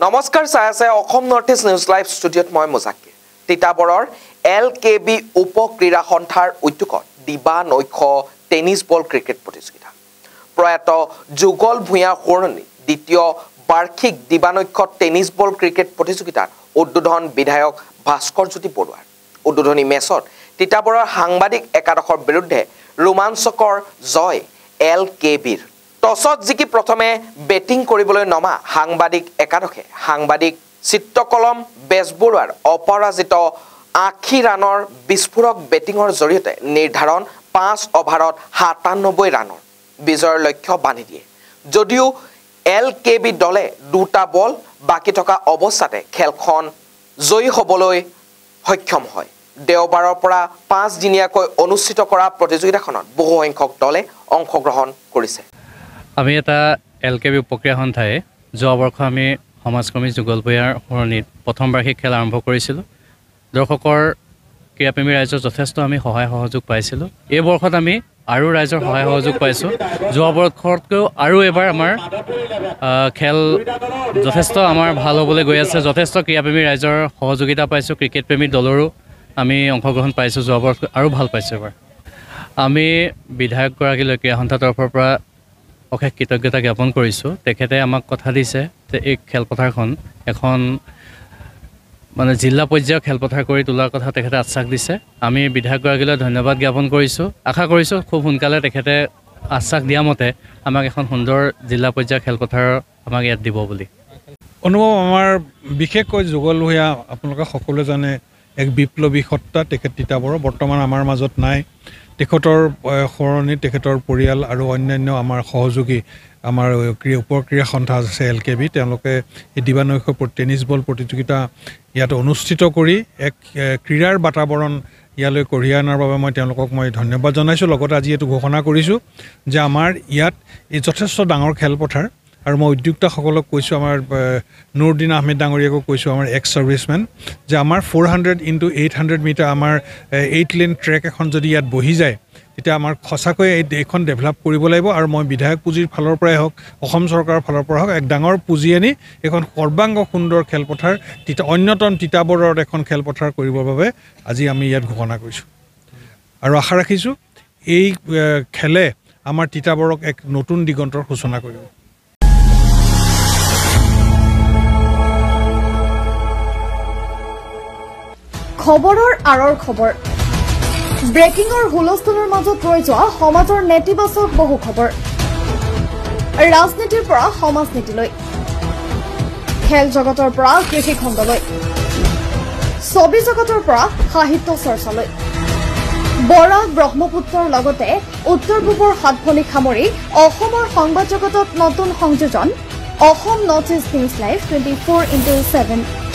নমস্কাৰ চাই আছে Assam north east news live ষ্টুডিঅ'ত মই মুজাক্কিৰ তিতাবৰৰ LKB উপ ক্ৰীড়া সন্থাৰ উদ্যোগত দিবা নৈশ টেনিছ বল ক্ৰিকেট প্ৰতিযোগিতা প্ৰয়াত যুগল ভূঞা সৰণী দ্বিতীয় বাৰ্ষিক দিবা নৈশ টেনিছ বল ক্ৰিকেট প্ৰতিযোগিতাৰ উদ্বোধন বিধায়ক ভাস্কৰ জ্যোতি বৰুৱাৰ উদ্বোধনী মেচত তিতাবৰৰ সাংবাদিক একাদশৰ বিৰুদ্ধে ৰোমাঞ্চকৰ জয় LKBৰ টছত জিকি প্ৰথমে বেটিং কৰিবলৈ নমা সাংবাদিক একাদশে সাংবাদিক চিত্ৰকলম বেজবৰুৱাৰ অপৰাজিত ৮০ ৰানৰ বিস্ফোৰক বেটিঙৰ জৰিয়তে নিৰ্ধাৰণ ৫ অভাৰত ৯৭ ৰানৰ বিজয়ৰ লক্ষ্য বান্ধি দিয়ে যদিও LKB দলে দুটা বল বাকি থকা অৱস্থাতে খেলখন জয়ী হ'বলৈ সক্ষম হয় দেওবাৰৰ পৰা ৫ দিনীয়াকৈ অনুষ্ঠিত কৰা প্ৰতিযোগিতাখনত বহু সংখ্যক দলে অংশগ্ৰহণ কৰিছে আমি এটা LKB উপক্ৰিয়া সন্থাই যোৱা বৰ্ষ আমি সমাজকৰ্মী যুগল ভূঞাৰ সৰণীত প্ৰথম বাৰ্ষিক খেল আৰম্ভ কৰিছিলোঁ দৰ্শকৰ ক্ৰীড়াপ্ৰেমী ৰাইজৰ যথেষ্ট আমি সহায় সহযোগ পাইছিলোঁ এই বৰ্ষত আমি আৰু ৰাইজৰ সহায় সহযোগ পাইছোঁ যোৱা বৰ্ষতকৈও আৰু এবাৰ আমাৰ খেল যথেষ্ট আমাৰ ভাল হ'বলৈ গৈ আছে যথেষ্ট ক্ৰীড়াপ্ৰেমী ৰাইজৰ সহযোগিতা পাইছোঁ ক্ৰিকেট প্ৰেমী দলৰো আমি অংশগ্ৰহণ পাইছোঁ যোৱা বৰ্ষ আৰু ভাল পাইছোঁ এবাৰ আমি বিধায়কগৰাকীলৈ ক্ৰীড়া সন্থাৰ তৰফৰ পৰা অশেষ কৃতজ্ঞতা জ্ঞাপন কৰিছোঁ তেখেতে আমাক কথা দিছে যে এই খেলপথাৰখন এখন মানে জিলা পৰ্যায়ৰ খেলপথাৰ কৰি তোলাৰ কথা তেখেতে আশ্বাস দিছে আমি বিধায়কগৰাকীলৈ ধন্যবাদ জ্ঞাপন কৰিছোঁ আশা কৰিছোঁ খুব সোনকালে তেখেতে আশ্বাস দিয়া মতে আমাক এখন সুন্দৰ জিলা পৰ্যায়ৰ খেলপথাৰ আমাক ইয়াত দিব বুলি অনুভৱ আমাৰ বিশেষকৈ যুগল ভূঞা আপোনালোকে সকলোৱে জানে এক বিপ্লৱী সত্তা তেখেত তিতাবৰ বৰ্তমান আমাৰ মাজত নাই তেখেতৰ সৰণী তেখেতৰ পৰিয়াল আৰু অন্যান্য আমাৰ সহযোগী আমাৰ উপক্ৰীড়া সন্থা আছে LKB তেওঁলোকে এই দিবা নৈশ টেনিছ বল প্ৰতিযোগিতা ইয়াত অনুষ্ঠিত কৰি এক ক্ৰীড়াৰ বাতাবৰণ ইয়ালৈ কঢ়িয়াই অনাৰ বাবে মই তেওঁলোকক মই ধন্যবাদ জনাইছোঁ লগতে আজি এইটো ঘোষণা কৰিছোঁ যে আমাৰ ইয়াত এই যথেষ্ট ডাঙৰ খেলপথাৰ আৰু মই উদ্যোক্তাসকলক কৈছোঁ আমাৰ নুৰুদ্দিন আহমেদ ডাঙৰীয়াকো কৈছোঁ আমাৰ এক্স ছাৰ্ভিচমেন যে আমাৰ 400 × 800 মিটাৰ আমাৰ 8 লেন ট্ৰেক এখন যদি ইয়াত বহি যায় তেতিয়া আমাৰ সঁচাকৈ এইখন ডেভেলপ কৰিব লাগিব আৰু মই বিধায়ক পুঁজিৰ ফালৰ পৰাই হওক অসম চৰকাৰৰ ফালৰ পৰা হওক এক ডাঙৰ পুঁজি আনি এখন সৰ্বাংগ সুন্দৰ খেলপথাৰ অন্যতম তিতাবৰত এখন খেলপথাৰ কৰিবৰ বাবে আজি আমি ইয়াত ঘোষণা কৰিছোঁ আৰু আশা ৰাখিছোঁ এই খেলে আমাৰ তিতাবৰক এক নতুন দিগন্তৰ সূচনা কৰিব খবৰৰ আৰৰ খবৰ ব্ৰেকিংৰ হুলস্থুলৰ মাজত ৰৈ যোৱা সমাজৰ নেতিবাচক বহু খবৰ ৰাজনীতিৰ পৰা সমাজনীতিলৈ খেল জগতৰ পৰা কৃষি খণ্ডলৈ ছবি জগতৰ পৰা সাহিত্য চৰ্চালৈ বৰাক ব্ৰহ্মপুত্ৰৰ লগতে উত্তৰ পূবৰ সাতভনী সামৰি অসমৰ সংবাদ জগতত নতুন সংযোজন Assam north east news live 24/7